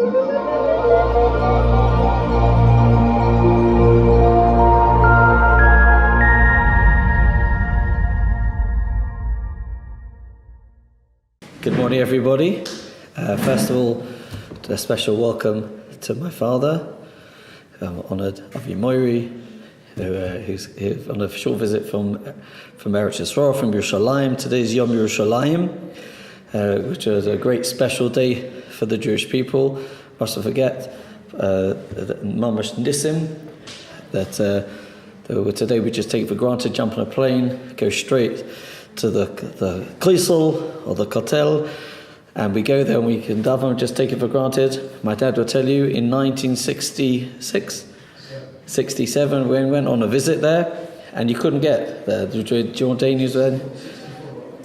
Good morning, everybody. First of all, a special welcome to my father. I'm honoured of Moiri, who's here on a short visit from Eretz Yisrael, from Yerushalayim. Today's Yom Yerushalayim, which is a great special day for the Jewish people. Must not forget, Mamash Nissim, that today we just take for granted, jump on a plane, go straight to the Klisel or the Kotel, and we go there and we can daven and just take it for granted. My dad will tell you in 1966, 67, we went on a visit there, and you couldn't get there. Do you want Danish then?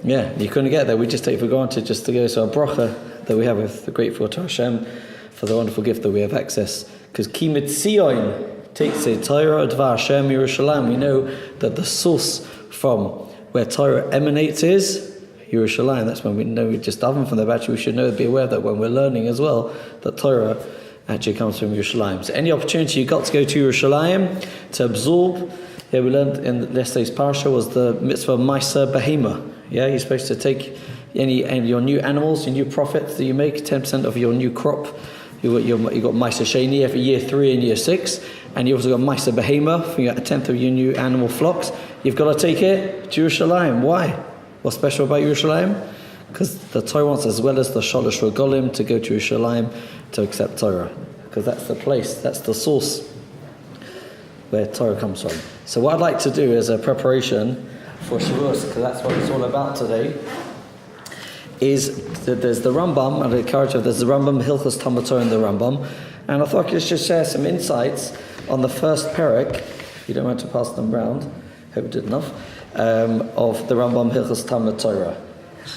Yeah, you couldn't get there. We just take it for granted just to go. So a bracha that we have with the grateful to Hashem for the wonderful gift that we have access. Because Ki Mitzion takes a Torah Dvar Hashem Yerushalayim. We know that the source from where Torah emanates is Yerushalayim. That's when we know we just daven from there. But actually, we should know, be aware that when we're learning as well, that Torah actually comes from Yerushalayim. So any opportunity you got to go to Yerushalayim to absorb, we learned in yesterday's parasha was the mitzvah Maisa Behema. You're supposed to take any your new animals, your new profits that you make, 10% of your new crop. You got Maisa Sheni every year 3 and year 6, and you also got Maisa Behema for a tenth of your new animal flocks. You've got to take it to Yerushalayim. Why? What's special about Yerushalayim? Because the Torah wants, as well as the Shalosh Regalim, to go to Yerushalayim to accept Torah. Because that's the place, that's the source where Torah comes from. So what I'd like to do as a preparation for Shavous, because that's what it's all about today, is that there's the Rambam, and I encourage you, there's the Rambam, Hilchos Talmud Torah in the Rambam, and I thought I could just share some insights on the first perek, if you don't want to pass them round, hope I did enough, of the Rambam Hilchos Talmud Torah.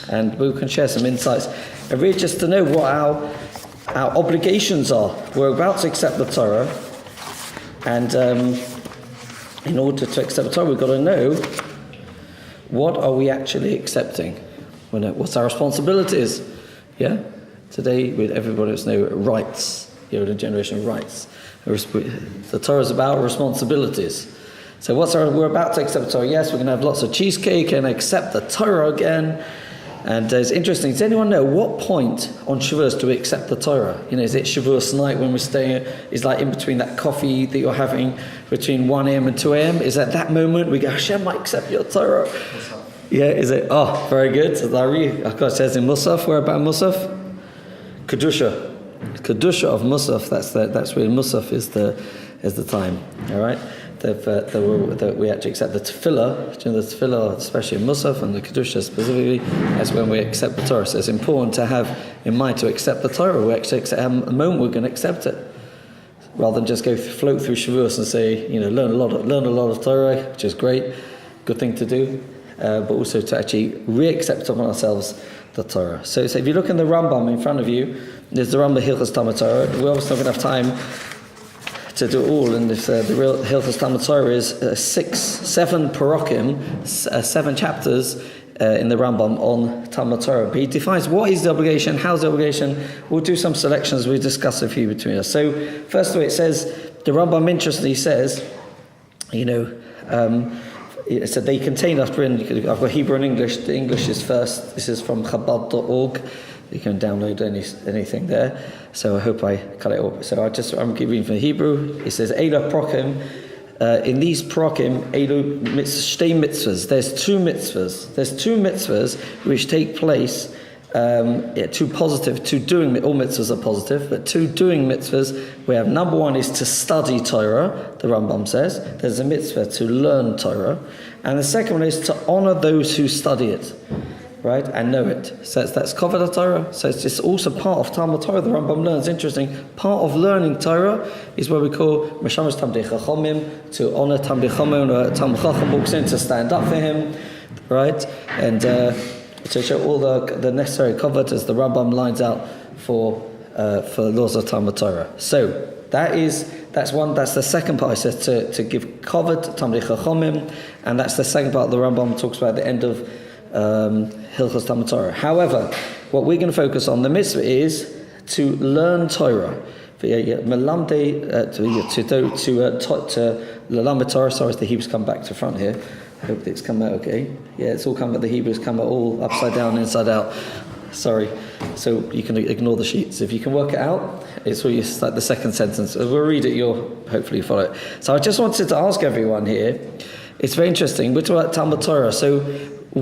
And we can share some insights, and really just to know what our obligations are. We're about to accept the Torah, and in order to accept the Torah, we've got to know what are we actually accepting. What's our responsibilities? Yeah? Today, everybody must know rights. You're in a generation of rights. The Torah is about responsibilities. So we're about to accept the Torah. Yes, we're going to have lots of cheesecake and accept the Torah again. And it's interesting. Does anyone know what point on Shavuos do we accept the Torah? Is it Shavuos night when we're staying? Is like in between that coffee that you're having between 1 a.m. and 2 a.m.? Is at that moment we go, Hashem, I accept your Torah. Yeah, is it? Oh, very good. So of course, it says in Musaf. Where about Musaf? Kedusha. Kedusha of Musaf. That's where Musaf is the time. All right. That we actually accept the tefillah, during the tefillah, especially in Musaf and the Kedusha specifically, that's when we accept the Torah. So it's important to have in mind to accept the Torah. We actually accept a moment we're going to accept it, rather than just float through Shavuos and say, learn a lot of Torah, which is great, good thing to do, but also to actually re-accept upon ourselves the Torah. So if you look in the Rambam in front of you, there's the Rambam Hilchos Talmud Torah. We're obviously not going to have time to do it all, and if the real Hilchos Talmud Torah is 7 parokim, 7 chapters in the Rambam on Talmud Torah. But he defines what is the obligation, how's the obligation. We'll do some selections, we discuss a few between us. So first of all, it says, the Rambam interestingly says, so they contain, I've got Hebrew and English. The English is first. This is from Chabad.org. You can download anything there. So I hope I cut it off. So I'm reading from the Hebrew. It says, Eila prokim. In these prokim, Eilu shtei mitzvahs. There's two mitzvahs which take place. Two doing, all mitzvahs are positive, but 2 doing mitzvahs. We have number 1 is to study Torah, the Rambam says. There's a mitzvah to learn Torah. And the second one is to honor those who study it, right, and know it. So that's Kavod Torah. So it's just also part of Talmud Torah. The Rambam learns, interesting, part of learning Torah is what we call Meshamash Tamdei Chachomim, to honor Tamdei Chachomim, or Talmud Chacham walks in to stand up for him, right, and to show all the necessary kavod as the Rambam lines out for laws of Talmud Torah. So that's the second part. It says to give kavod to Tamdei Chachomim, and that's the second part the Rambam talks about at the end of Hilchos Talmud Torah. However, what we're going to focus on, the mitzvah is to learn Torah. To Lelamed Torah. Sorry, the Hebrews come back to front here. I hope it's come out okay. Yeah, it's all come out. The Hebrews come out all upside down, inside out. Sorry. So you can ignore the sheets. If you can work it out, it's like the second sentence. We'll read it, you'll hopefully follow it. So I just wanted to ask everyone here, it's very interesting, we're talking about Talmud Torah. So do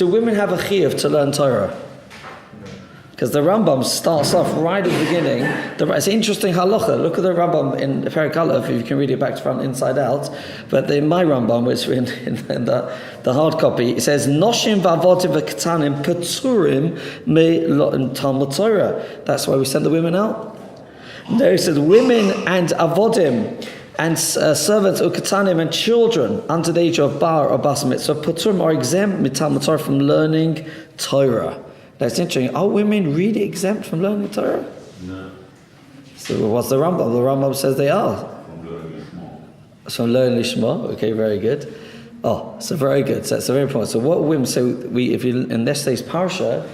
women have a chiyuv to learn Torah? Because the Rambam starts off right at the beginning. It's an interesting halacha. Look at the Rambam in Perek Aleph, if you can read it back to front, inside out. But in my Rambam, which in the hard copy, it says, Noshim v'avodim v'ketanim peturim me Talmud Torah. That's why we send the women out. There it says, women and avodim, and servants, uketanim, and children under the age of bar or bas mitzvah, peturim are exempt mit Talmud Torah from learning Torah. That's interesting. Are women really exempt from learning Torah? No. So what's the Rambam? The Rambam says they are. From learning Lishma. Okay, very good. Oh, so very good. So that's very important. So what women? If you in yesterday's parsha,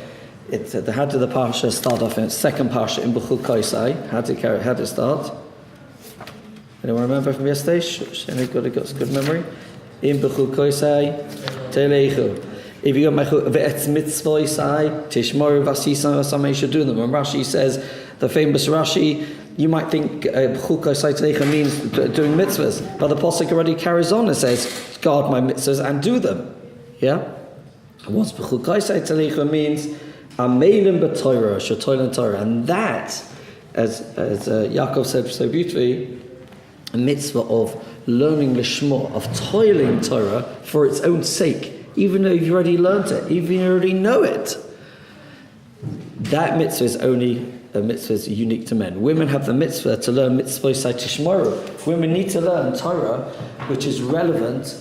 how did the parsha start off? In its second parsha in B'chul Kaisai. How did it start? Anyone remember from yesterday? Anybody got good memory? In B'chul Kaisai, Telechu. If you go ve'etz mitzvah sai tishmoru v'asisan v'samei should do them. When Rashi says, the famous Rashi, you might think b'chukah sai teicha means doing mitzvahs, but the pasuk already carries on and says, guard my mitzvahs and do them. Yeah. What's b'chukah sai teicha means amelim b'Torah shetoilen Torah, and that, as Yaakov said so beautifully, a mitzvah of learning lishma, of toiling Torah for its own sake. Even though you've already learnt it, even if you already know it, that mitzvah is only a mitzvah is unique to men. Women have the mitzvah to learn mitzvah tishmoru. Women need to learn Torah, which is relevant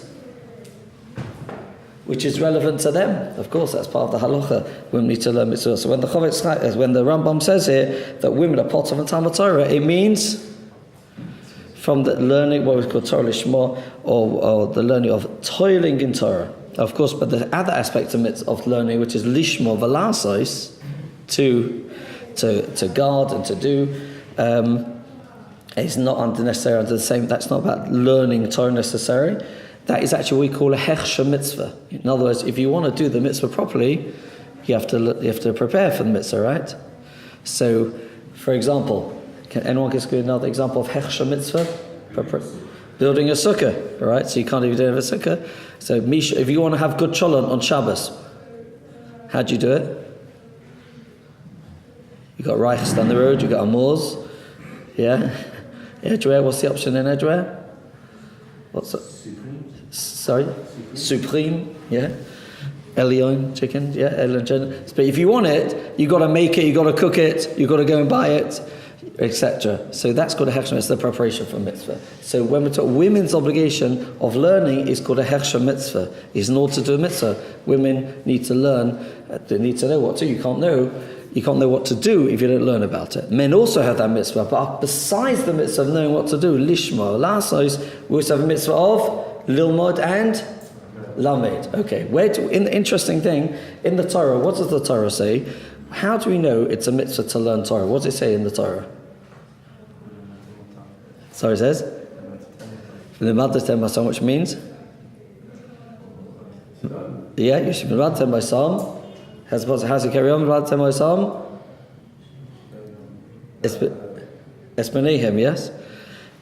to them. Of course, that's part of the halacha. Women need to learn mitzvah. So when the Rambam says here that women are part of the Talmud Torah, it means from the learning what we call Torah lishma, or the learning of toiling in Torah. Of course, but the other aspect of learning, which is lishma v'lasos, to guard and to do, is not necessarily under the same. That's not about learning Torah necessarily. That is actually what we call a hechsha mitzvah. In other words, if you want to do the mitzvah properly, you have to prepare for the mitzvah, right? So, for example, can anyone give another example of hechsha mitzvah? Building a sukkah, right? So you can't even do a sukkah. So Misha, if you want to have good cholent on Shabbos, how do you do it? You got Reichs down the road, you got Amors, yeah. Edgware, what's the option in Edgware? What's it? Sorry? Supreme, yeah. Elion chicken, yeah. Elion. But if you want it, you got to make it, you got to cook it, you got to go and buy it, etc. So that's called a hechsha. It's the preparation for mitzvah. So when we talk women's obligation of learning is called a hechsha mitzvah. Is in order to do a mitzvah, women need to learn. They need to know what to do. You can't know what to do if you don't learn about it. Men also have that mitzvah, but besides the mitzvah of knowing what to do, lishma, lasos, we also have a mitzvah of lilmod and lamed. Okay, in the interesting thing in the Torah, what does the Torah say? How do we know it's a mitzvah to learn Torah? What does it say in the Torah? So it says, which means, yeah, you should be by Psalm. How's it carry on? By Psalm? Espanehim, yes?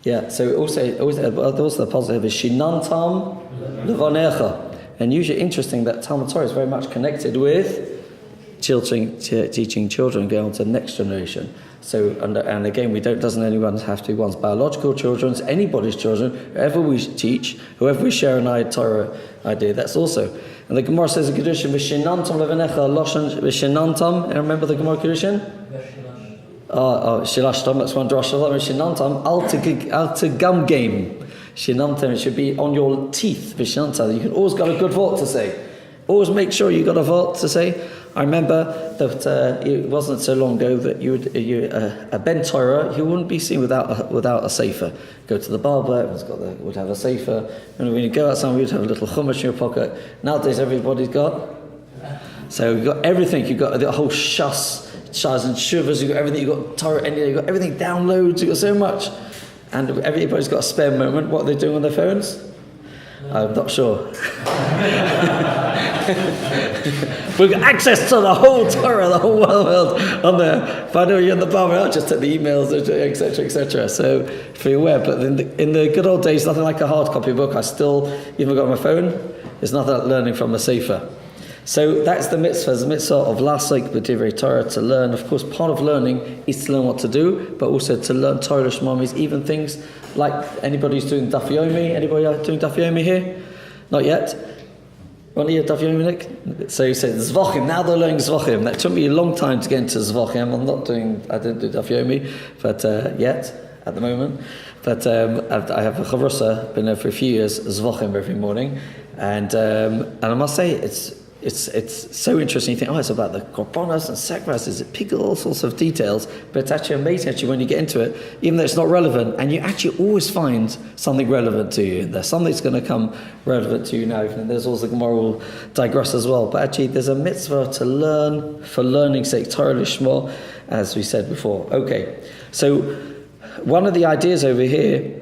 Yeah, so also the positive is Shinantam Levanecha. And usually interesting that Talmud Torah is very much connected with teaching children, going on to the next generation. So, and again, doesn't anyone have to be one's biological children, anybody's children, whoever we teach, whoever we share an Torah idea, that's also. And the Gemara says in Kedushin, V'shinantam levanecha loshan v'shinantam. And remember the Gemara Kedushin? Shilashtam, that's one drasha. V'shinantam, al tegam game. Shinantam, it should be on your teeth. V'shinantam, you can always got a good thought to say. Always make sure you got a thought to say. I remember that it wasn't so long ago that a Ben Torah, he wouldn't be seen without a sefer. Go to the barber, would have a sefer, and when you go outside, we'd have a little chumash in your pocket. Nowadays, everybody's got. So you've got everything. You've got the whole shas Shahs and Shavous, you've got everything, you've got Torah, and you've got everything downloads, you've got so much. And everybody's got a spare moment. What are they doing on their phones? I'm not sure. We've got access to the whole Torah, the whole world on there. If I know you're in the bar, I'll just take the emails, etc., etc. So, if you're aware, but in the good old days, nothing like a hard copy book. I still even got on my phone. It's nothing like learning from a sefer. So that's the mitzvah. The mitzvah of lasik b'divrei Torah, to learn. Of course, part of learning is to learn what to do, but also to learn Torah Shema means even things like anybody who's doing Daf Yomi. Anybody doing Daf Yomi here? Not yet. Want to hear Daf Yomi, Nick? So you said Zvachim. Now they're learning Zvachim. That took me a long time to get into Zvachim. I didn't do Daf Yomi, but yet at the moment. But I have a chavrusa, been there for a few years, Zvachim every morning, and I must say it's so interesting. You think, it's about the korbanos and sacrifices, it picks all sorts of details, but it's actually amazing when you get into it, even though it's not relevant, and you actually always find something relevant to you. There's something that's going to come relevant to you now, and there's also the Gemara will digress as well. But actually, there's a mitzvah to learn for learning's sake, Torah Lishma, as we said before. Okay, so one of the ideas over here,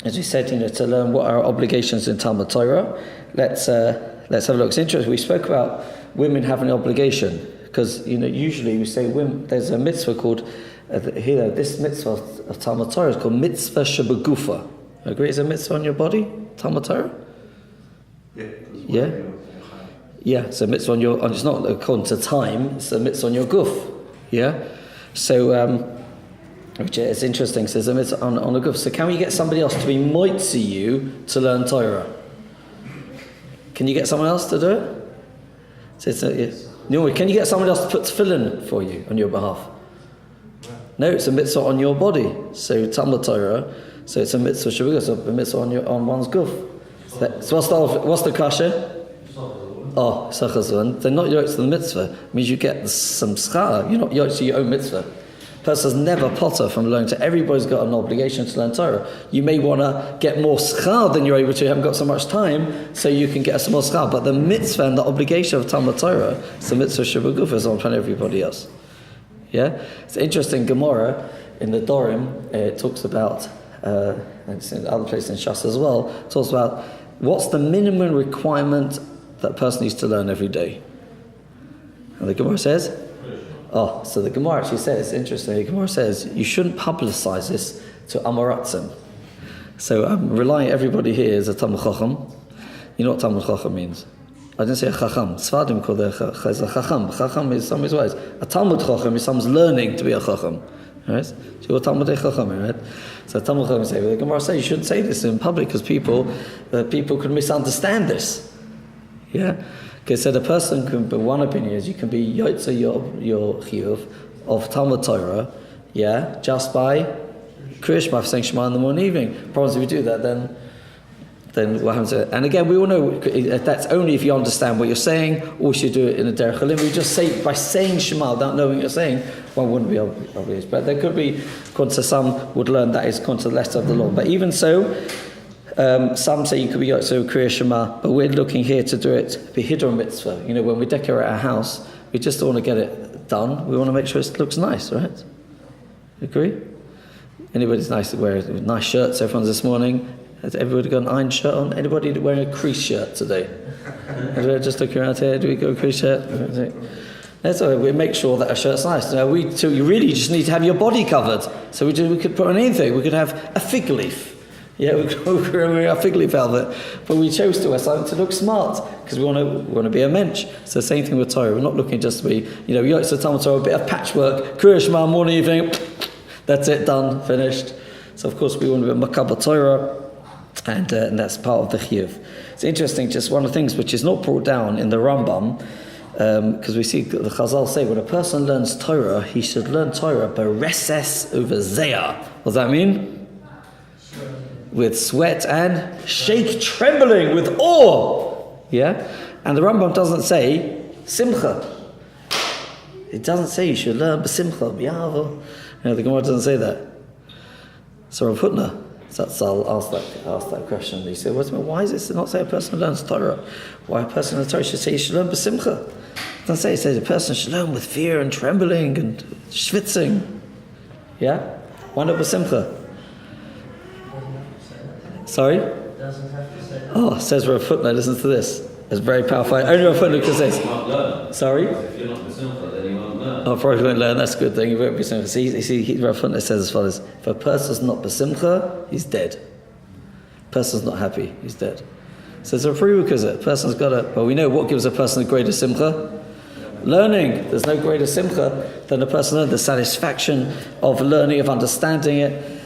as we said, to learn what our obligations in Talmud Torah. Let's have a look. It's interesting. We spoke about women having an obligation because usually we say women. There's a mitzvah called this mitzvah of Talmud Torah is called mitzvah shebegufa. Agree? Is a mitzvah on your body, Talmud Torah? Yeah. So mitzvah on your. It's not according to time. It's a mitzvah on your guf. Yeah. So which is interesting. So there's a mitzvah on a guf. So can we get somebody else to be moitzi you to learn Torah? Can you get someone else to do it? Can you get someone else to put tefillin for you on your behalf? No, it's a mitzvah on your body. So Talmud Torah, so it's a mitzvah shavua, so a mitzvah on one's guf. So what's the kasha? Sachazun. They're not yoked to the mitzvah. It means you get some schar. You're not yoked to your own mitzvah. Person's never potter from learning. So everybody's got an obligation to learn Torah. You may want to get more schar than you're able to. You haven't got so much time, so you can get some more schar. But the mitzvah and the obligation of Talmud Torah, it's the mitzvah Shabbat is on front of everybody else. Yeah, it's interesting. Gemara in the Dorim it talks about, and it's in other places in Shas as well. It talks about what's the minimum requirement that a person needs to learn every day. And the Gemara says. So the Gemara actually says, it's interesting, the Gemara says, you shouldn't publicize this to Amoratzim. So I'm relying everybody here is a Talmud Chacham. You know what Talmud Chacham means? I didn't say a Chacham. Sfadim call it a Chacham. Chacham is somebody's ways. A Talmud Chacham is someone's learning to be a Chacham. Right? So you're Talmud Chacham, right? So Talmud Chacham say, the Gemara says you shouldn't say this in public because people could misunderstand this. Yeah? Okay, so the person can be, one opinion is you can be yotze your chiyuv of Talmud Torah, just by Kriya Shema, saying Shema in the morning and evening. Problem is if you do that, then what happens? And again, we all know that's only if you understand what you're saying, or you should do it in a derech halim. We just say by saying Shema without knowing what you're saying, one wouldn't be obvious. But there could be, according to some, would learn that is according to the letter of the law. But even so. Some say you could be so Kriya Shema, but we're looking here to do it b'hidron mitzvah. When we decorate our house, we just don't want to get it done. We want to make sure it looks nice, right? Agree? Anybody's nice to wear nice shirts? Everyone's this morning. Has everybody got an iron shirt on? Anybody wearing a crease shirt today? Just looking around here. Do we go a crease shirt? That's why we make sure that our shirt's nice. So you really just need to have your body covered. So we could put on anything. We could have a fig leaf. Yeah, we could wear a fig leaf velvet, but we chose to wear something to look smart because we want to be a mensch. So the same thing with Torah. We're not looking just to be, Yotze Talmud Torah, a bit of patchwork, Kriya Shema, morning, evening, that's it, done, finished. So of course we want to be a Makabah Torah, and that's part of the chiyuv. It's interesting, just one of the things which is not brought down in the Rambam, because we see the Chazal say when a person learns Torah, he should learn Torah bereses over zeah. What does that mean? With sweat and shake, trembling with awe. Yeah? And the Rambam doesn't say simcha. It doesn't say you should learn b'simcha, b'yavo. The Gemara doesn't say that. So Rav Hutner, I'll ask that question. He said, why does it not say a person learns Torah? Why a person learns Torah should say you should learn b'simcha? It doesn't say. It says a person should learn with fear and trembling and schwitzing. Yeah? Why not b'simcha? Sorry? Doesn't have to say that. Oh, says Rav footnote, listen to this. It's very powerful. Only Rav footnote can say. Sorry? If you're not b'simcha, then you won't learn. Oh, probably won't learn. That's a good thing. You won't be b'simcha. See, Rav footnote says as follows: if a person's not b'simcha, he's dead. Person's not happy, he's dead. So it's a prerequisite. Person's got to. Well, we know what gives a person the greatest simcha. Learning. There's no greater simcha than a person learning the satisfaction of learning, of understanding it.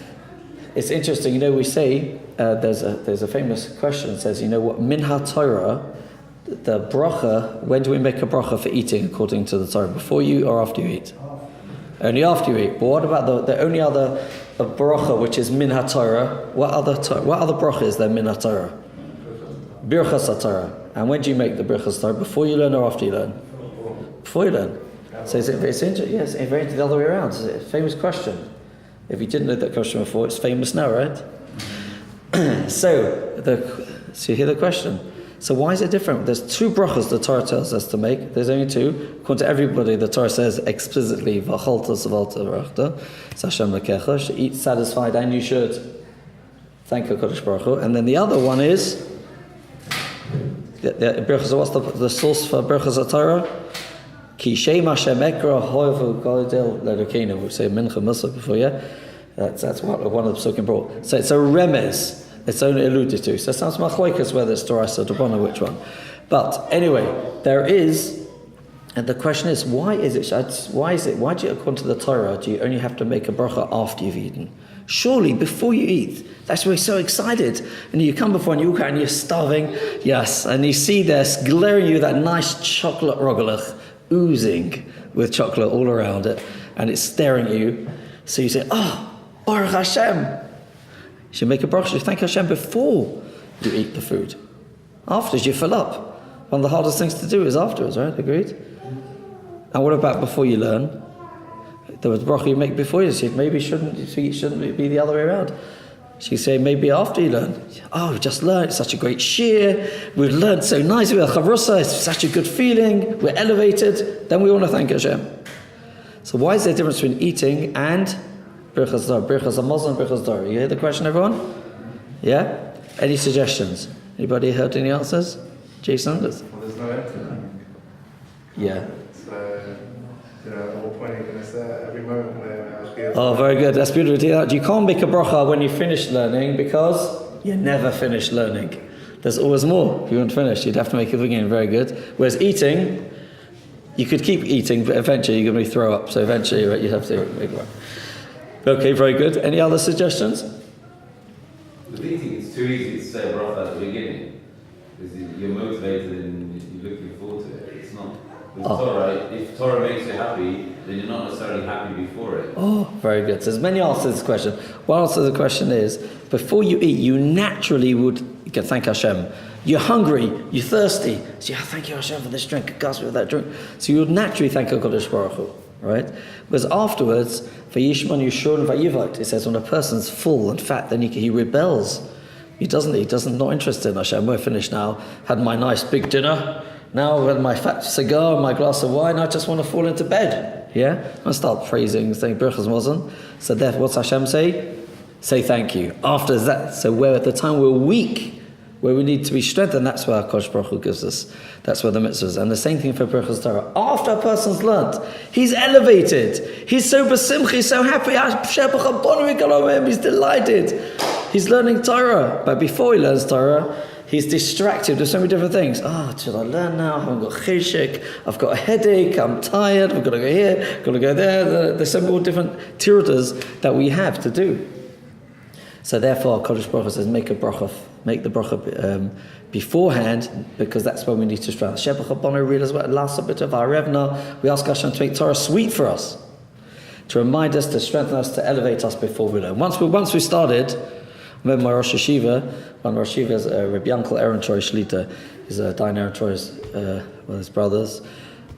It's interesting. We say there's a famous question that says, what minha Torah, the bracha. When do we make a bracha for eating according to the Torah? Before you or after you eat? Only after you eat. But what about the only other bracha which is minha Torah? What other bracha is there minha Torah? Birchas Torah. And when do you make the birchas Torah? Before you learn or after you learn? Before you learn. So it's interesting. Yes, it's very the other way around. It's a famous question. If you didn't know that question before, it's famous now, right? So you hear the question. So why is it different? There's two brachas the Torah tells us to make. There's only two. According to everybody, the Torah says explicitly, "V'achalta savalta v'rachta." Hashem lekecha. Should eat satisfied, and you should thank HaKadosh Baruch Hu. And then the other one is what's the source for brachas Torah? Ki Shema Bni hoivu godel ledokenu. We say mincha musaf before, yeah. That's one of the psukim brought. So it's a remez. It's only alluded to. So it sounds machlokes whether it's Torah or D'Bana, which one. But anyway, there is, and the question is, why do you, according to the Torah, do you only have to make a bracha after you've eaten? Surely, before you eat, that's why you're so excited. And you come before and you walk out and you're starving, yes, and you see this glaring you that nice chocolate rogalach oozing with chocolate all around it, and it's staring at you. So you say, Baruch Hashem. You should make a bracha. You thank Hashem before you eat the food. Afterwards, you fill up. One of the hardest things to do is afterwards, right? Agreed? And what about before you learn? There was bracha you make before you. So maybe shouldn't be the other way around. She say maybe after you learn. Oh, we just learned. It's such a great shir. We've learned so nicely. We're chavrusa. It's such a good feeling. We're elevated. Then we want to thank Hashem. So why is there a difference between eating and birchas Torah? Birchas Hamazon and birchas Torah. You hear the question, everyone? Yeah? Any suggestions? Anybody heard any answers? Jason? Well, there's no end to learning. Yeah. So, at what point are you going to say every moment where I feel... Oh, very good. That's beautiful. You can't make a bracha when you finish learning because you never finish learning. There's always more. If you want to finish, you'd have to make it again. Very good. Whereas eating, you could keep eating, but eventually you're going to throw up. So eventually you have to make one. Okay, very good. Any other suggestions? With eating, it's too easy to say bracha at the beginning. Because you're motivated and you're looking forward to it. It's not. With Torah, if Torah makes you happy, then you're not necessarily happy before it. Oh, very good. So there's many answers to this question. One answer to the question is, before you eat, you naturally would thank Hashem. You're hungry, you're thirsty. So thank you Hashem for this drink, God's with that drink. So you would naturally thank HaKadosh Baruch Hu, right? Whereas afterwards, Vayishman Yishur and Vayivot, it says when a person's full and fat, then he rebels. He doesn't not interested in Hashem. We're finished now. Had my nice big dinner. Now I've had my fat cigar and my glass of wine. I just want to fall into bed. Yeah? I start praising, saying Birchas Hamazon. So therefore, what's Hashem say? Say thank you. After that, so where at the time we're weak, where we need to be strengthened, that's where HaKadosh Baruch Hu gives us. That's where the mitzvah is. And the same thing for Birchas Torah. After a person's learnt, he's elevated. He's so besimcha, he's so happy. He's delighted. He's learning Torah. But before he learns Torah, he's distracted with so many different things. Should I learn now? I haven't got cheshek. I've got a headache. I'm tired. I've got to go here. I've got to go there. There's so many different tirotas that we have to do. So therefore, HaKadosh Baruch Hu says, make the bracha beforehand, because that's when we need to strengthen. Shebach Abana read as well. Last bit of our Revna, we ask Hashem to make Torah sweet for us, to remind us, to strengthen us, to elevate us before we learn. Once we started, I remember my Rosh Yeshiva, one of Rosh Yeshiva's Rabbi Yankel Aaron Troy Shlita, is Dayan Aaron Troy's one of his brothers,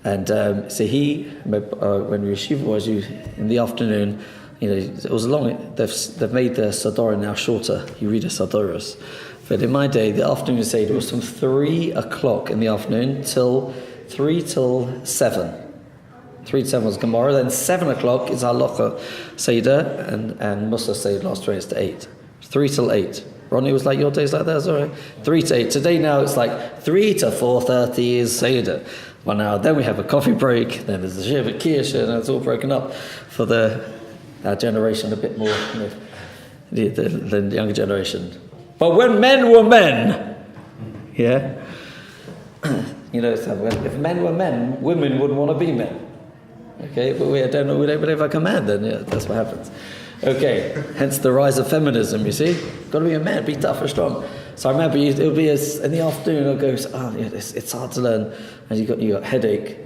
and so he, when Yeshiva was in the afternoon, it was long. They've made the Sadara now shorter. You read the Sadaras, but in my day, the afternoon Seder was from 3 o'clock in the afternoon till 3 till 7. 3 to 7 was Gemara. Then 7 o'clock is Halacha Seder, and Musa Seder last race to 8. 3 till 8. Ronnie was like, your day's like that, is all right? 3 to 8. Today now it's like 3 to 4:30 is Seder. Well, now then we have a coffee break. Then there's a Shiva Kirsch, and it's all broken up for our generation a bit more, the younger generation. But when men were men, yeah, so if men were men, women wouldn't want to be men. Okay, but we don't have a command. Then that's what happens. Okay, hence the rise of feminism. You see, got to be a man, be tough and strong. So I remember it'll be in the afternoon. I'll go, it's hard to learn, and you got headache.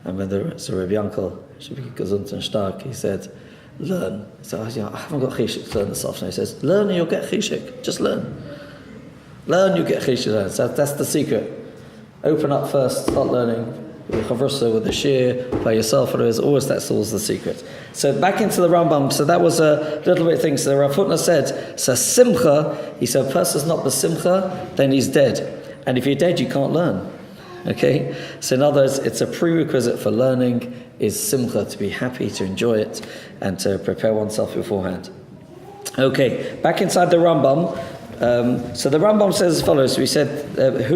And when the Rabbi uncle should be gesund and stark, he said, learn. So I haven't got chishik to learn this afternoon. He says, learn and you'll get chishik. Just learn. Learn, you get chishik. So that's the secret. Open up first, start learning. With the shir, by yourself, that's always the secret. So back into the Rambam. So that was a little bit thing. So the Rav Hutner said, so simcha, he said, a person's not the simcha, then he's dead. And if you're dead, you can't learn. Okay? So in other words, it's a prerequisite for learning is simcha, to be happy, to enjoy it, and to prepare oneself beforehand. Okay, back inside the Rambam. So the Rambam says as follows. We said, they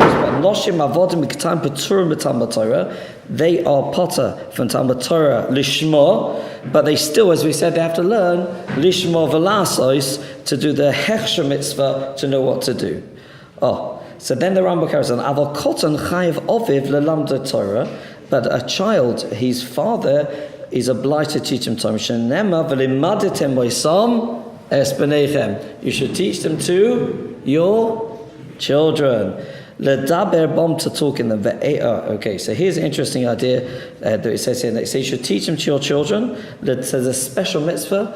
are potter from Talmud Torah lishma, but they still, as we said, they have to learn lishma v'lasos, to do the hechsher mitzvah, to know what to do. So then the Rambam carries on. Aval kotan chayiv oviv lelamda Torah, but a child, his father is obliged to teach him Torah. Shenema v'limaditem moisam es b'neichem. You should teach them to your children. Ledaber bom, to talk in them. Okay, so here's an interesting idea that it says here. They say you should teach them to your children. There's a special mitzvah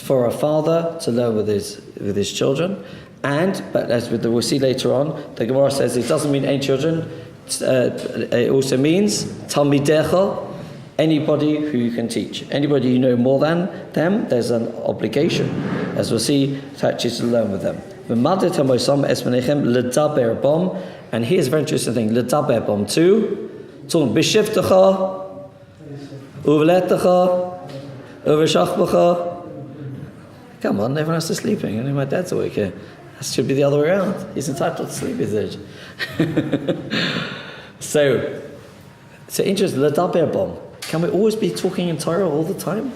for a father to learn with his children. But as we'll see later on, the Gemara says it doesn't mean any children. It also means talmidecha, anybody who you can teach. Anybody you know more than them, there's an obligation, as we'll see, to actually to learn with them. And here's a very interesting thing. Ledaber bom, to talk b'shivtecha, uvletecha, uveshachbecha. Come on, everyone else is sleeping. Only my dad's awake here. That should be the other way around. He's entitled to sleep his age. So interesting. Ledaber bom. Can we always be talking in Torah all the time?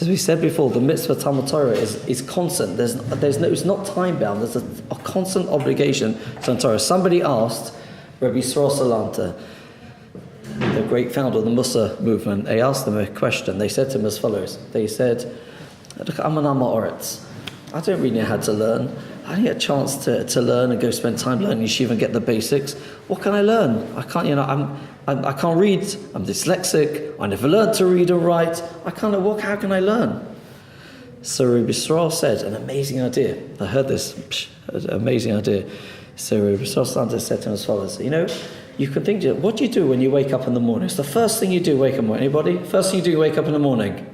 As we said before, the mitzvah Talmud Torah is constant. It's not time bound. There's a constant obligation to Torah. Somebody asked Rabbi Yisrael Salanta, the great founder of the Musa movement. They asked them a question. They said to him as follows. They said, I'm an Amma Oretz. I don't really know how to learn. I didn't get a chance to learn and go spend time learning yeshiva and get the basics. What can I learn? I can't, I can't read. I'm dyslexic. I never learned to read or write. How can I learn? So Rabbi Yisrael said, an amazing idea. I heard this, an amazing idea. So Rabbi Yisrael said to him as follows, you can think, what do you do when you wake up in the morning? It's the first thing you do, wake up in the morning. Anybody? First thing you do, you wake up in the morning.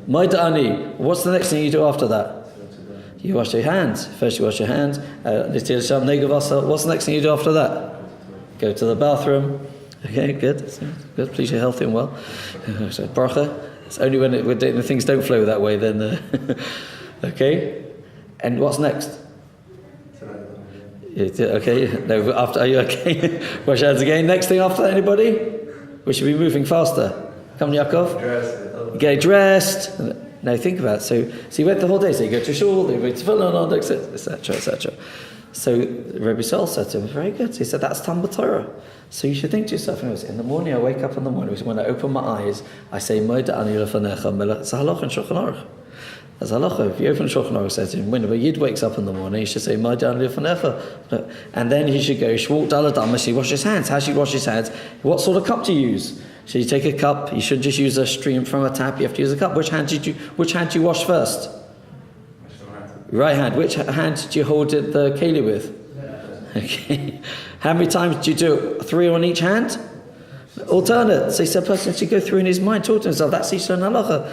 Maida'ani. What's the next thing you do after that? You wash your hands. First you wash your hands. What's the next thing you do after that? Go to the bathroom. Okay, good. Good. Please you're healthy and well. So bracha. It's only when things don't flow that way then. Okay. And what's next? Okay. No. After, are you okay? Wash your hands again. Next thing after that, anybody? We should be moving faster. Come, Yaakov. Get dressed. Now think about it. So you went the whole day. So you go to shul, you go to tefillin, etc., etc. So Rabbi Yisrael said to him, very good. He said, that's Talmud Torah. So you should think to yourself, in the morning, I wake up in the morning, when I open my eyes, I say, Moida ani lefanecha. It's a halacha in Shulchan Aruch. As halacha, if you open Shulchan Aruch, it says to him, when a Yid wakes up in the morning, he should say, Moida ani lefanecha. And then he should go, Shwalt daladam, he wash his hands. How should he wash his hands? What sort of cup do you use? So you take a cup, you shouldn't just use a stream from a tap, you have to use a cup. Which hand do you wash first? Right hand. Which hand do you hold the keli with? Okay. How many times do you do it? 3 on each hand? Alternate. So he said, a person should go through in his mind, talk to himself. That's Isha and Halacha.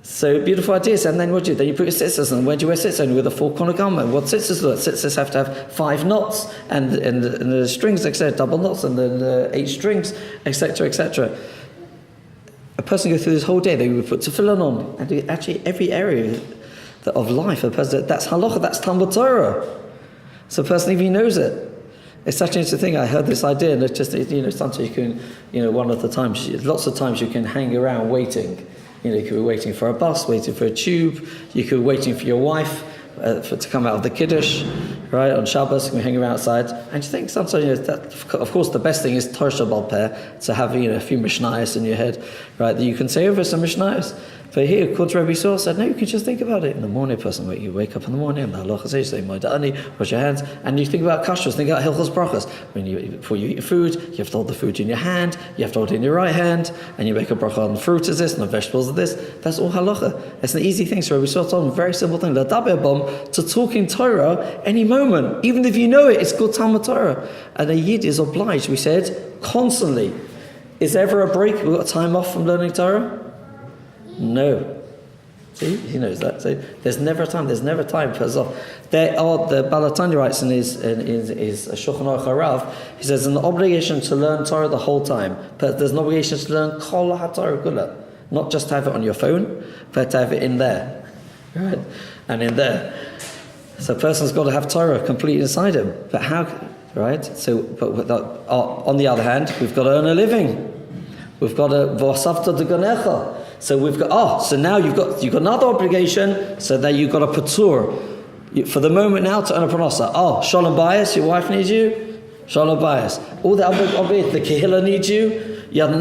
So beautiful ideas, and then what do you do? Then you put your tzitzis on. Where do you wear tzitzis on? With a four-corner garment. What tzitzis look? Tzitzis have to have 5 knots, and the strings, etc., double knots, and then 8 strings, etc., etc. A person goes through this whole day. They would put tefillin on, and actually every area of life, a person, that's halacha, that's Talmud Torah. So a person even knows it. It's such an interesting thing. I heard this idea, and it's just, sometimes you can, one of the times, lots of times you can hang around waiting. You could be waiting for a bus, waiting for a tube. You could be waiting for your wife to come out of the Kiddush, right, on Shabbos. You can hang around outside. And you think sometimes, that, of course, the best thing is Torah Shabbat Peh, to have, a few Mishnayos in your head, right, that you can say over some Mishnayos. But here, according to Rabbi said, no, you can just think about it. In the morning, you wake up in the morning, and the halacha says, say, Moedani, wash your hands, and you think about kashrus, think about hilchos brachos. Before you eat your food, you have to hold the food in your hand, you have to hold it in your right hand, and you make a bracha on the fruit is this, and the vegetables are this. That's all halacha. It's an easy thing. So Rabbi told them, very simple thing, to talk in Torah any moment. Even if you know it, it's called Talmud Torah. And a Yid is obliged, we said, constantly. Is there ever a break? We've got time off from learning Torah? No. See, he knows that. So there's never a time. There's never time for us off. The Balatanya writes in his Shulchan Aruch Harav. He says an obligation to learn Torah the whole time, but there's an obligation to learn Kol HaTorah Kula, not just to have it on your phone, but to have it in there, right? And in there. So a person's got to have Torah completely inside him. But how? Right. So, on the other hand, we've got to earn a living. We've got to v'asavta deganecha. So we've got so now you've got another obligation. So that you've got a patur for the moment now to earn a parnasa. Shalom bayis, your wife needs you. Shalom bayis. All the other obligations, the kehillah needs you. You have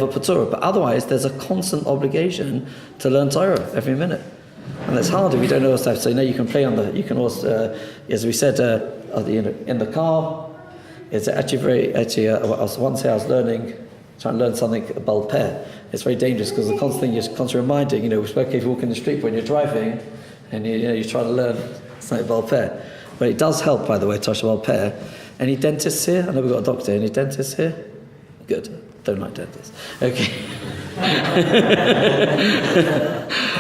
a patur. But otherwise, there's a constant obligation to learn Torah every minute, and it's hard if you don't know what's stuff. So you can play on you can also, as we said, in the car. It's actually once I was trying to learn something about peh. It's very dangerous because the constant thing you're constantly reminding, we spoke if you walk in the street when you're driving and you try to learn something about peh. But it does help, by the way, touch about peh. Any dentists here? I know we've got a doctor. Any dentists here? Good. Don't like dentists. Okay.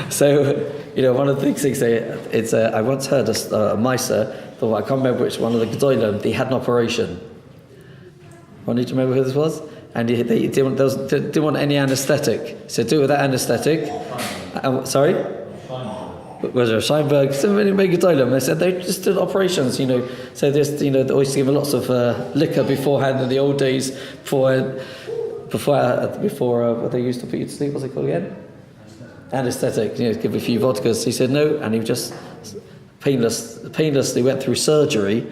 So, one of the things it's I once heard a Maisa, I can't remember which one of the Gedolim, they had an operation. Do you remember who this was? And they didn't want any anaesthetic. So do it without anaesthetic. Sorry? Was there a Scheinberg? So many Gedolim. They said they just did operations, So they always give lots of liquor beforehand in the old days, before what they used to put you to sleep. What's it called again? Anaesthetic. Give a few vodkas. He said no, and he just painlessly went through surgery,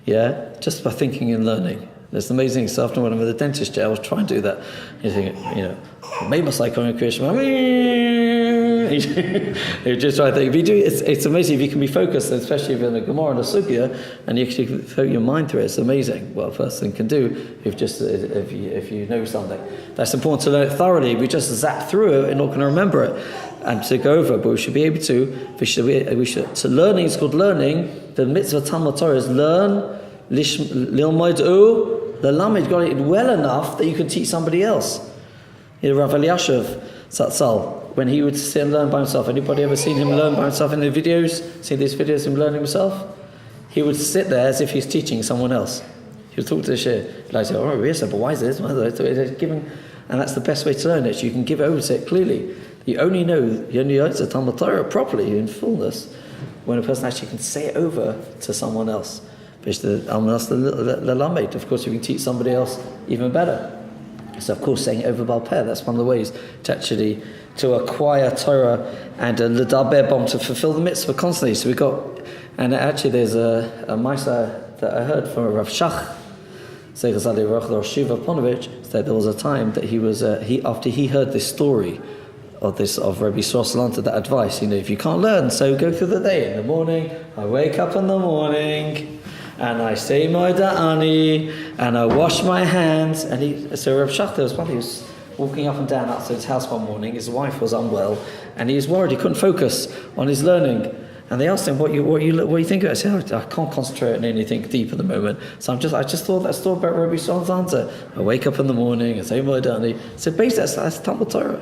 just by thinking and learning. It's amazing stuff. After when I'm in the dentist chair, I was trying to do that. You think, made my psychotic Krishna. You just try to think. If you do, it's amazing if you can be focused, especially if you're in a Gemara and a Sugya, and you actually put your mind through it. It's amazing what a person can do if you know something. That's important to learn it thoroughly. If we just zap through it, we're not going to remember it and to go over. But we should be able to. So learning is called learning. The mitzvah Talmud Torah is learn. Lilmoidu the lamed got it well enough that you can teach somebody else. Rav Eliashiv Zatzal, when he would sit and learn by himself. Anybody ever seen him learn by himself in the videos? Seen these videos of him learning himself? He would sit there as if he's teaching someone else. He would talk to the shir. Like say, yes, but why is this? And that's the best way to learn it. You can give over to it clearly. You only know the Talmud Torah properly in fullness when a person actually can say it over to someone else. Of course, you can teach somebody else even better. So, of course, saying it over Baal Peh, that's one of the ways to acquire Torah and a L'daber Bom, to fulfill the mitzvah constantly. So we got, and actually there's a Maisa that I heard from Rav Shach, that there was a time that he was, after he heard this story of Rabbi Soslanter, that advice, if you can't learn, so go through the day. In the morning, I wake up in the morning, and I say Moedani, and I wash my hands. So Rav Shach, there was one, he was walking up and down outside his house one morning. His wife was unwell, and he was worried. He couldn't focus on his learning. And they asked him, "What you think of it?" I said, "I can't concentrate on anything deep at the moment." So I just thought that story about Rabbi Shalom's answer. I wake up in the morning and say Moedani. So basically, that's Talmud Torah.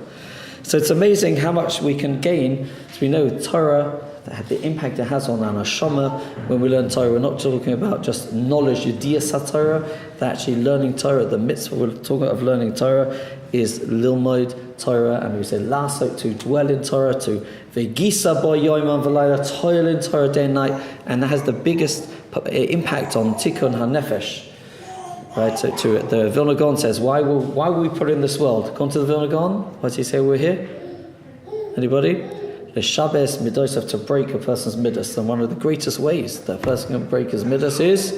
So it's amazing how much we can gain. So we know Torah, the impact it has on our neshama. When we learn Torah, we're not talking about just knowledge, Yediyas HaTorah. They're actually learning Torah. The mitzvah we're talking of learning Torah is lilmod Torah, and we say lasot, to dwell in Torah, to vegisa bo yoimam v'layla, toil in Torah day and night, and that has the biggest impact on tikkun hanefesh. Right, so the Vilna Gaon says, why were we put in this world? Come to the Vilna Gaon. Why does he say we're here? Anybody? The Shabbos midos, to break a person's midas, and one of the greatest ways that a person can break his midas is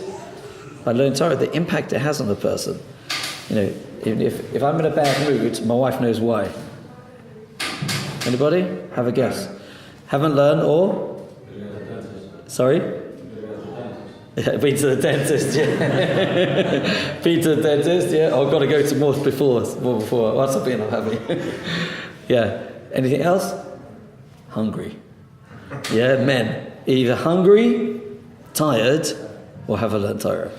by learning Torah. The impact it has on the person. You know, if I'm in a bad mood, my wife knows why. Anybody? Have a guess. Haven't learned or? Sorry? Been to the dentist, yeah. Been to the dentist, yeah. Oh, I've got to go to more before. What's I've been unhappy? Yeah. Anything else? Hungry. Yeah, men. Either hungry, tired, or haven't learned Torah.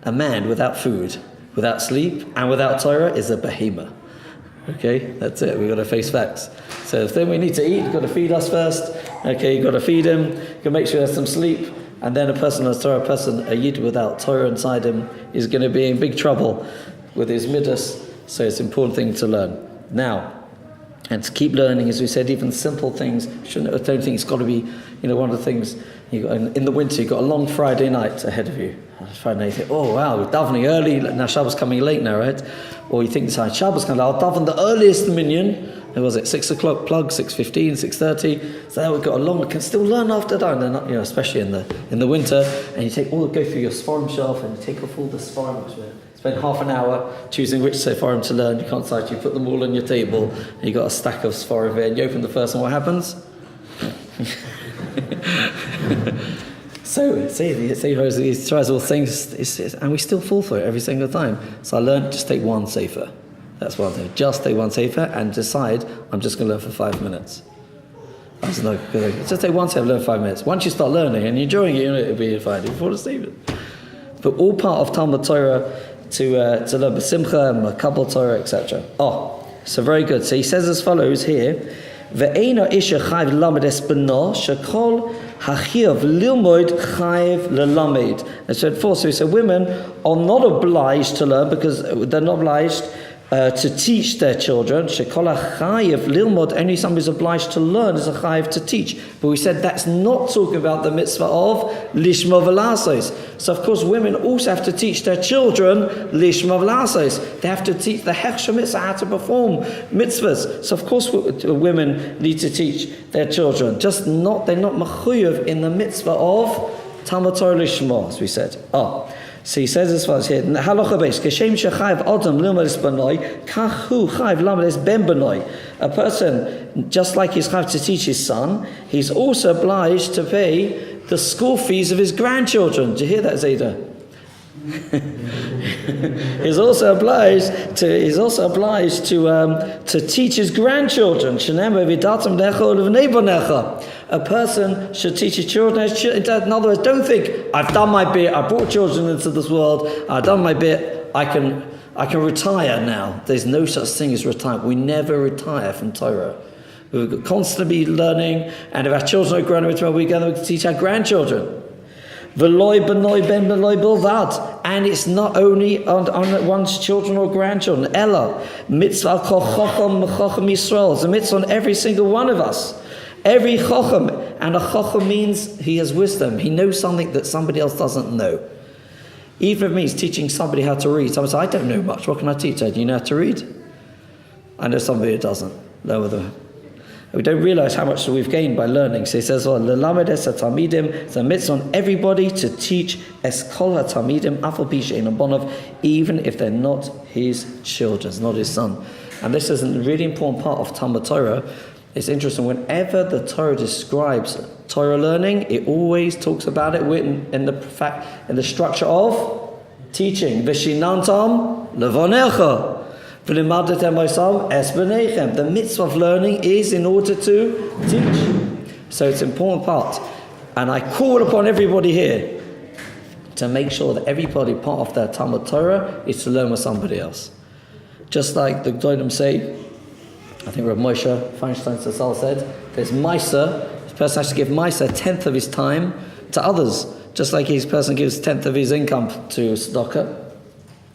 A man without food, without sleep, and without Torah is a behemoth. Okay, that's it. We've got to face facts. So if then we need to eat, you've got to feed us first. Okay, you've got to feed him. You've got to make sure there's some sleep. And then a person has Torah, a yid without Torah inside him is going to be in big trouble with his midas. So it's an important thing to learn. Now, and to keep learning, as we said, even simple things. I don't think it's got to be, one of the things, in the winter, you've got a long Friday night ahead of you. Friday night, you think, oh wow, we're davening early, now Shabbos coming late now, right? Or you think, Shabbos coming, I'll daven the earliest minyan. What was it, 6 o'clock plug, 6:15, 6:30. So now we've got a long, we can still learn after that, and then, especially in the winter, and you go through your Sforim shelf, and you take off all the Sforim, spend half an hour choosing which Sforim to learn. You can't decide, you put them all on your table, and you've got a stack of Sforim there, and you open the first one, what happens? So, he tries all things, and we still fall for it every single time. So I learned, just take one sefer. That's one thing. Just take one sefer and decide, I'm just going to learn for 5 minutes. Just take one sefer, learn 5 minutes. Once you start learning and you're enjoying it, it'll be fine. You fall asleep. But all part of Talmud Torah to learn B'simcha and Makabel Torah, etc. Oh, so very good. So he says as follows here, Ve'ena isha chayv lamed es b'no, shekol hachiv lilmoid chayv lelamed. And so before, so he said women are not obliged to learn because they're not obliged to teach their children. Shekol hachayev lilmod, only somebody who's obliged to learn is a chayev to teach. But we said that's not talking about the mitzvah of lishma v'lasos. So of course women also have to teach their children lishma v'lasos. They have to teach the hechsha mitzvah, how to perform mitzvahs. So of course women need to teach their children. They're not mechuyev in the mitzvah of Talmud Torah lishma, as we said. So he says as far as here, halacha beis, keshem shechayv adam lilmod es benoi, kach hu chayv lamed es ben benoi. A person, just like he's chayv to teach his son, he's also obliged to pay the school fees of his grandchildren. Did you hear that, Zayda? He's also obliged to teach his grandchildren. A person should teach his children. In other words, don't think, I've done my bit, I brought children into this world, I've done my bit, I can retire now. There's no such thing as retirement. We never retire from Torah. We're constantly learning, and if our children are growing up, we're going to teach our grandchildren. And it's not only on one's children or grandchildren. Ella, mitzvah kol chacham mechacham Yisrael. It's a mitzvah on every single one of us. Every chacham. And a chacham means he has wisdom. He knows something that somebody else doesn't know. Even if it means teaching somebody how to read. Someone says, I don't know much. What can I teach? Do you know how to read? I know somebody who doesn't. We don't realize how much we've gained by learning. So he says, "Lelamed es hatamidim." It's a mitzvah on everybody to teach es kol hatamidim afal pi she'ein bonov, even if they're not his children, not his son. And this is a really important part of Talmud Torah. It's interesting. Whenever the Torah describes Torah learning, it always talks about it in the structure of teaching. V'shinantam levonecha. The mitzvah of learning is in order to teach. So it's an important part. And I call upon everybody here to make sure that everybody, part of their Talmud Torah, is to learn with somebody else. Just like the Gedolim say, I think Rabbi Moshe Feinstein Sassal said, there's Meiser, this person has to give Meiser 1/10 of his time to others. Just like his person gives 1/10 of his income to tzedakah,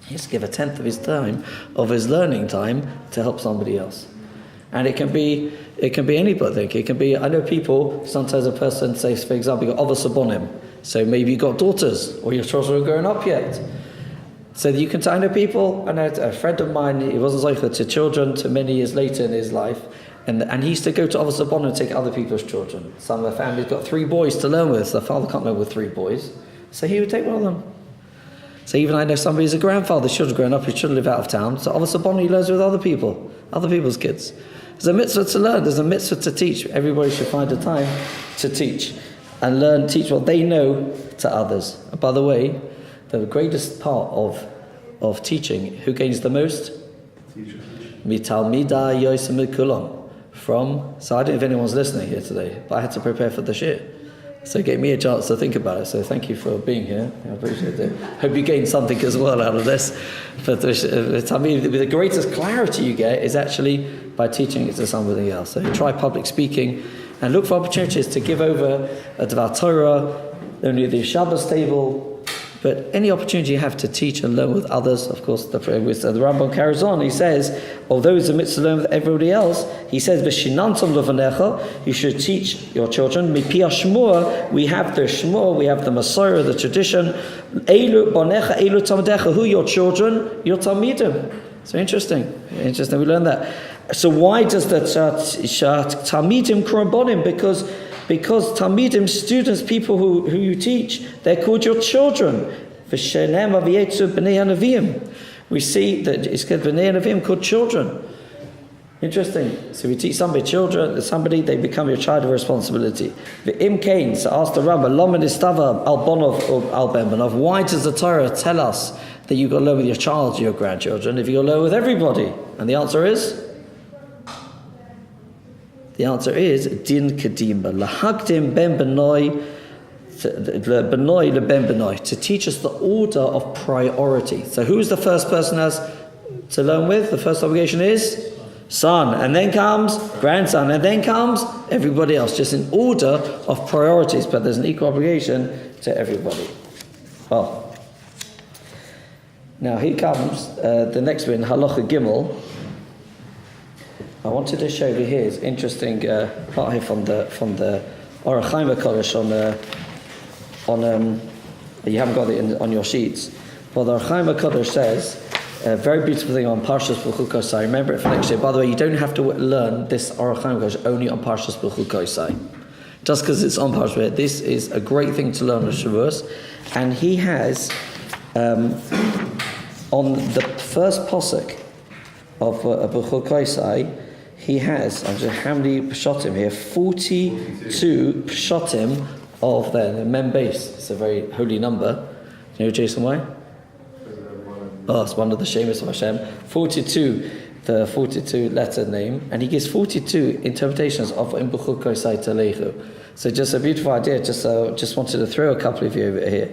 he has to give 1/10 of his time, of his learning time, to help somebody else. And it can be anybody. It can be, I know people, sometimes a person says, for example, you've got Avos Abonim. So maybe you've got daughters, or your children are grown up yet. So that you can, I know people, I know a friend of mine, he wasn't zeicher to children to many years later in his life, and he used to go to Avos Abonim and take other people's children. Some of the families got 3 boys to learn with, so the father can't learn with 3 boys. So he would take one of them. So even I know somebody who's a grandfather, children grown up, his children live out of town, so Avos Abonim he learns with other people, other people's kids. There's a mitzvah to learn, there's a mitzvah to teach. Everybody should find a time to teach and learn, teach what they know to others. And by the way, the greatest part of teaching, who gains the most? Teacher. Mitalmida yosem kulam. So I don't know if anyone's listening here today, but I had to prepare for the shir. So it gave me a chance to think about it. So thank you for being here. I appreciate it. Hope you gained something as well out of this. But the greatest clarity you get is actually by teaching it to somebody else. So try public speaking and look for opportunities to give over a Dvar Torah, only the Shabbos table. But any opportunity you have to teach and learn with others, of course, the Rambam carries on. He says, although it's a mitzvah to learn with everybody else, he says, "V'shinantam levanecha," you should teach your children. Mipi hashmua, we have the shmua, we have the Masorah, the tradition. Eilu banecha, eilu talmidecha. Who are your children? Your talmidim. So interesting. We learn that. So why does the talmidim k'rabbonim? Because talmidim, students, people who you teach, they're called your children. We see that it's called b'nei hanavim, called children. Interesting. So we teach somebody, they become your child of responsibility. V'im kain, so ask the Rabbi, Lomen istava al bonov al ben bonov. Why does the Torah tell us that you've got to learn with your child, your grandchildren, if you've got to learn with everybody? And the answer is din kedima lahagdim ben benoi benoi leben benoi, to teach us the order of priority. So who's the first person has to learn with? The first obligation is son, and then comes grandson, and then comes everybody else, just in order of priorities. But there's an equal obligation to everybody. Well, now here comes the next one, halacha gimel. I wanted to show you here. It's interesting part here from the Orach Chaim HaKadosh on you haven't got it on your sheets. But the Orach Chaim HaKadosh says a very beautiful thing on Parshas B'chukosai. Remember it for next year. By the way, you don't have to learn this Orach Chaim HaKadosh only on Parshas B'chukosai. Just because it's on Parshas, this is a great thing to learn on Shavous. And he has on the first posuk of B'chukosai. He has, how many pshatim here? 42 pshatim of the mem base. It's a very holy number. You know, Jason, why? Oh, it's one of the Shemas of Hashem. 42, the 42 letter name. And he gives 42 interpretations of Im B'chukosai Talechu. So just a beautiful idea. Just wanted to throw a couple of you over here.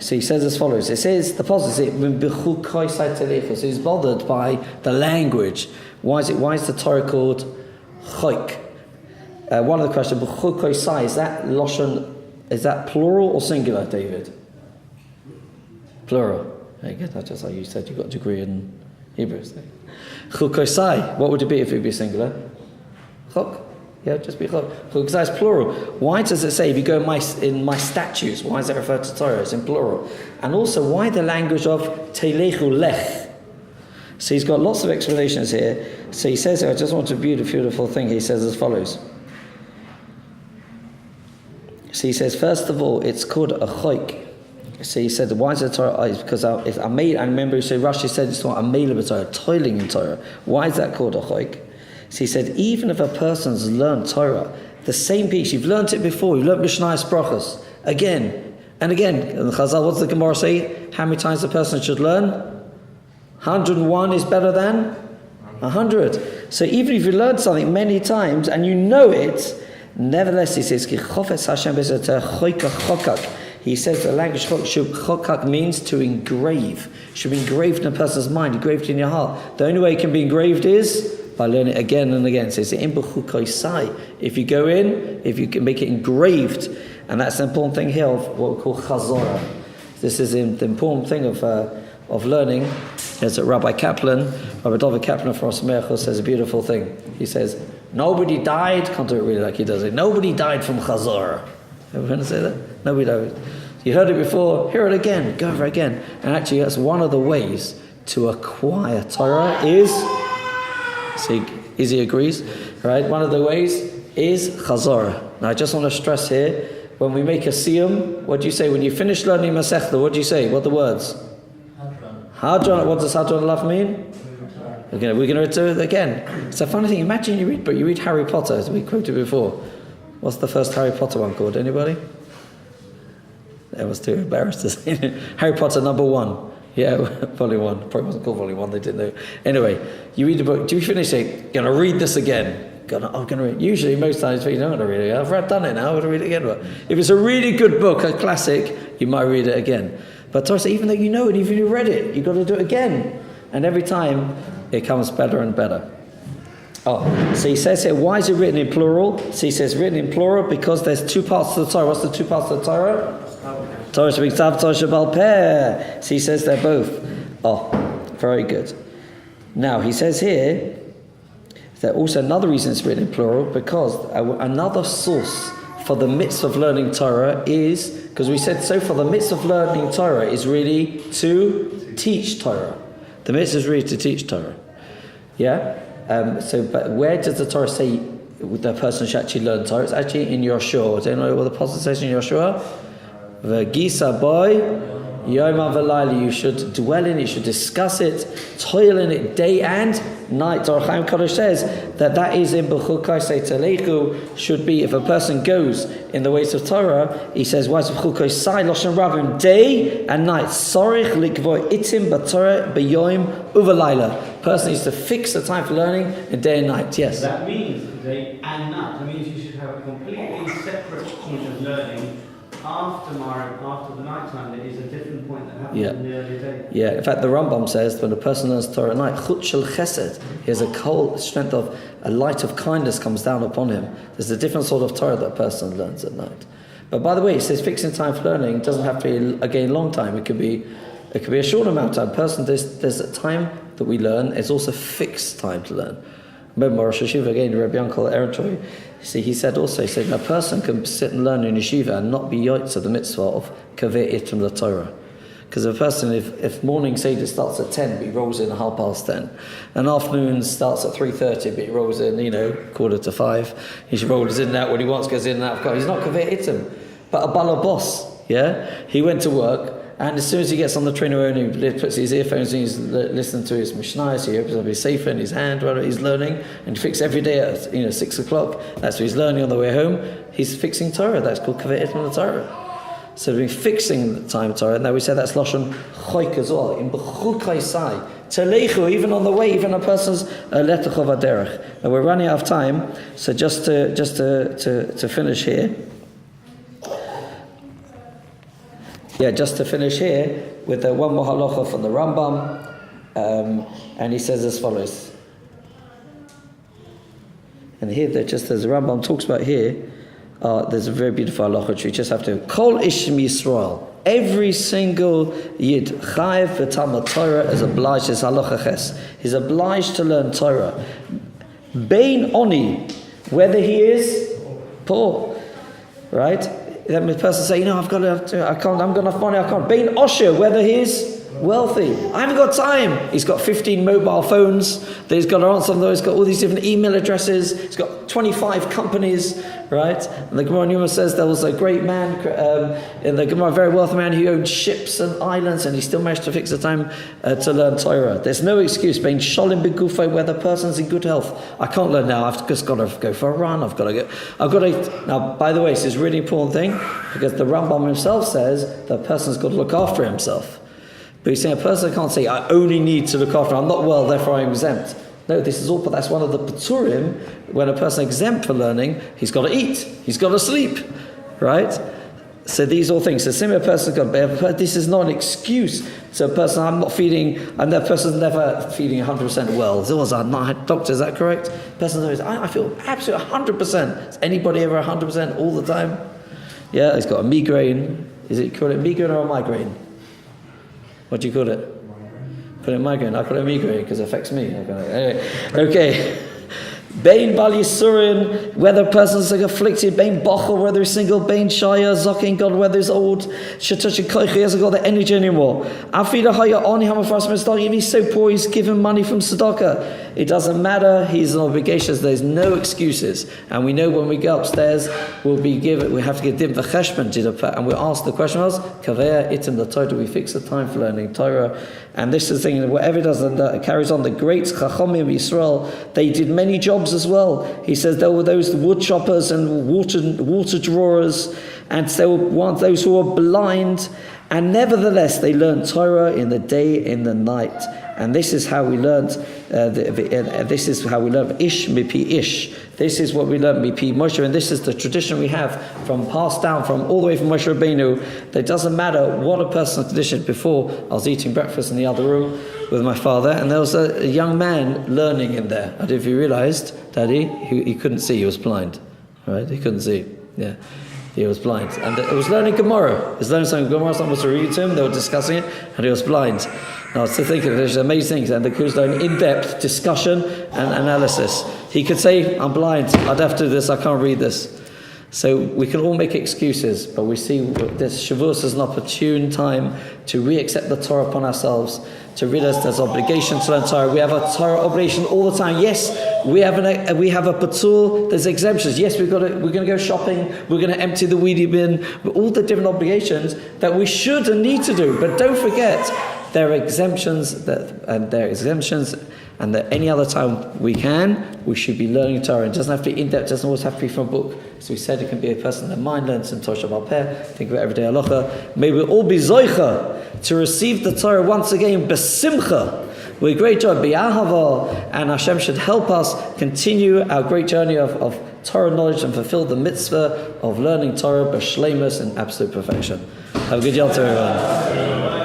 So he says as follows. It says, the positive, so he's bothered by the language. Why is the Torah called choik? One of the questions, is that loshon, is that plural or singular, David? Plural. Very good. That's just how you said you got a degree in Hebrew. Chukosai. What would it be if it would be singular? Chuk. Yeah, just be chuk. Chukosai is plural. Why does it say, if you go in my statutes, why does it refer to Torah? It's in plural. And also, why the language of telechu lech? So he's got lots of explanations here. So he says, I just want a beautiful thing. He says as follows. So he says, first of all, it's called a choik. So he said, why is it Torah? It's because I remember, so Rashi said it's not a meilim Torah, toiling in Torah. Why is that called a choik? So he said, even if a person's learned Torah, the same piece, you've learned it before, you've learned Mishnayos Brachos, again and again. And Chazal, what's the Gemara say? How many times a person should learn? 101 is better than 100. So even if you learned something many times and you know it, nevertheless, he says, he says the language chokak means to engrave. It should be engraved in a person's mind, engraved in your heart. The only way it can be engraved is by learning again and again. So it's in b'chukai. If you go in, if you can make it engraved, and that's the important thing here of what we call chazorah. This is the important thing of learning. Is that Rabbi Kaplan, Rabbi David Kaplan from Osmeach says a beautiful thing. He says, nobody died, can't do it really like he does it, nobody died from chazorah. Everyone say that? Nobody died. You heard it before, hear it again, go over again. And actually that's one of the ways to acquire Torah is, see, Izzy agrees, right? One of the ways is chazorah. Now I just want to stress here, when we make a siyum, what do you say? When you finish learning Masechta, what do you say? What are the words? Hadron. What does Hadron Love mean? Okay, we're going to do it again. It's a funny thing. Imagine you read Harry Potter, as we quoted before. What's the first Harry Potter one called? Anybody? I was too embarrassed to say it. Harry Potter #1. Yeah, volume 1. Probably wasn't called volume 1. They didn't know. Anyway, you read the book. Do you finish it? Going to read this again. I'm going to read. Usually, most times, you're not going to read it again. I've done it now. I'm going to read it again. But if it's a really good book, a classic, you might read it again. But Torah says, even though you know it, even if you read it, you've got to do it again. And every time, it comes better and better. Oh, so he says here, why is it written in plural? So he says written in plural because there's two parts to the Torah. What's the two parts of the Torah? Torah Shebiktav, Torah Shebal Peh. So he says they're both. Oh, very good. Now, he says here, that also another reason it's written in plural, because another source for the mitzvah of learning Torah is, because we said so far, the mitzvah of learning Torah is really to teach Torah. The mitzvah is really to teach Torah. Yeah? But where does the Torah say the person should actually learn Torah? It's actually in Yoshua. Do you know what the apostle says in Yoshua? V'gisa boy Yom Avalayla, you should dwell in it, you should discuss it, toil in it day and night. Torah Chaim Kodesh says that is in B'chukai Say Telechu, should be, if a person goes in the ways of Torah, he says, why is B'chukai Say Loshen Rabim, day and night, Sorich Likvoy Itim B'Torah B'Yoim Uvalayla. Person needs to fix the time for learning in day and night. Yes? That means day and night. That means you should have a completely separate point of learning after the night time. There is a different point that happens in the early day. Yeah, in fact the Rambam says when a person learns Torah at night, Chut Shel Chesed, he has a cold strength of a light of kindness comes down upon him. There's a different sort of Torah that a person learns at night. But by the way, it says fixing time for learning doesn't have to be again long time. It could be a short amount of time. There's a time that we learn. It's also fixed time to learn. Remember Rosh Hashiva again, Rabbi Yankel Erentroy. See, he said a person can sit and learn in yeshiva and not be yotz of the mitzvah of kaveh it from the Torah. Because a person, if morning Seder starts at 10, but he rolls in 10:30, and afternoon starts at 3:30, but he rolls in, 4:45, he rolls in and out when he wants, goes in and out. He's not kaveh itim. But a balabos, he went to work, and as soon as he gets on the train and he puts his earphones in, he's listening to his Mishnah, so he opens up his sefer in his hand, whatever he's learning, and he fixes every day at 6 o'clock. That's what he's learning on the way home. He's fixing Torah. That's called kaveh it from the Torah. So we've been fixing the time Torah, and now we say that's Lashon Choik as well. In B'chukai Sai, Telechu, even on the way, even a person's Letach of Aderech. And we're running out of time, so just to finish here. Yeah, just to finish here with one more halacha from the Rambam, and he says as follows. And here, just as the Rambam talks about here, there's a very beautiful halacha which we just have to. Kol Ish Yisrael, every single Yid Chayev v'Talmud Torah is obliged. Is halacha ches. He's obliged to learn Torah. Bein Oni, whether he is poor, right? That person say, I'm going to have money, I can't. Bein Osher, whether he is wealthy. I haven't got time. He's got 15 mobile phones that he's got to answer on those. He's got all these different email addresses. He's got 25 companies, right? And the Gemara Numa says there was a great man in the Gemara, a very wealthy man who owned ships and islands, and he still managed to fix the time to learn Torah. There's no excuse. Being sholim begufay, where the person's in good health. I can't learn now. I've just got to go for a run. I've got to. Now, by the way, this is a really important thing because the Rambam himself says the person's got to look after himself. But he's saying a person can't say, I only need to look after, I'm not well, therefore I'm exempt. No, this is all, but that's one of the paturim. When a person is exempt for learning, he's got to eat, he's got to sleep, right? So these are all things. So similar person got, but this is not an excuse. So a person, and that person's never feeling 100% well. It's always doctor, is that correct? Person always, I feel absolutely 100%. Is anybody ever 100% all the time? Yeah, he's got a migraine. Is it called a migraine or a migraine? What do you call it? Call it migraine. I call it migraine because it affects me. Anyway, okay. Bain Bal Yisurin, whether a person's like afflicted, Bain Bochel, whether he's single, Bain Shaya, Zakin God, whether he's old, Shatashi Koich, he hasn't got the energy anymore. Afida Haya Oni Hamafras Mistaki, if he's so poor, he's given money from Tzedakah. It doesn't matter, he's an obligation, there's no excuses. And we know when we go upstairs, we have to give Dim V'cheshman, and we ask the question was, Kaveya Itim the Torah, do we fix the time for learning Torah? And this is the thing, whatever it does, it carries on. The great Chachomim of Israel, they did many jobs as well. He says there were those wood choppers and water drawers, and there were those who were blind, and nevertheless they learned Torah in the day, in the night. And this is how we learned. This is how we learned Ish mipi Ish. This is what we learned mipi Moshe, and this is the tradition we have from passed down from all the way from Moshe Rabbeinu. That it doesn't matter what a person's condition. Before I was eating breakfast in the other room with my father, and there was a young man learning in there. I don't know if you realised, Daddy, he couldn't see. He was blind. Right? He couldn't see. Yeah. He was blind. And it was learning Gemara. He was learning something Gemara, someone was to read to him, they were discussing it, and he was blind. And I was thinking, there's amazing things, and the Kuz learned in-depth discussion and analysis. He could say, I'm blind, I'd have to do this, I can't read this. So we can all make excuses, but we see this Shavous is an opportune time to re-accept the Torah upon ourselves, to realize there's obligation to learn Torah. We have a Torah obligation all the time. Yes, we have a patur. There's exemptions. Yes, we're going to go shopping. We're going to empty the weedy bin. All the different obligations that we should and need to do. But don't forget, there are exemptions and that any other time we should be learning Torah. It doesn't have to be in-depth, it doesn't always have to be from a book. So we said it can be a person that mind learns some Torah Shabbat Peh, think about everyday halacha. May we all be zoicha to receive the Torah once again, besimcha, with great joy, bi'ahava, and Hashem should help us continue our great journey of Torah knowledge and fulfill the mitzvah of learning Torah b'shleimus and absolute perfection. Have a good Yom Tov, everyone.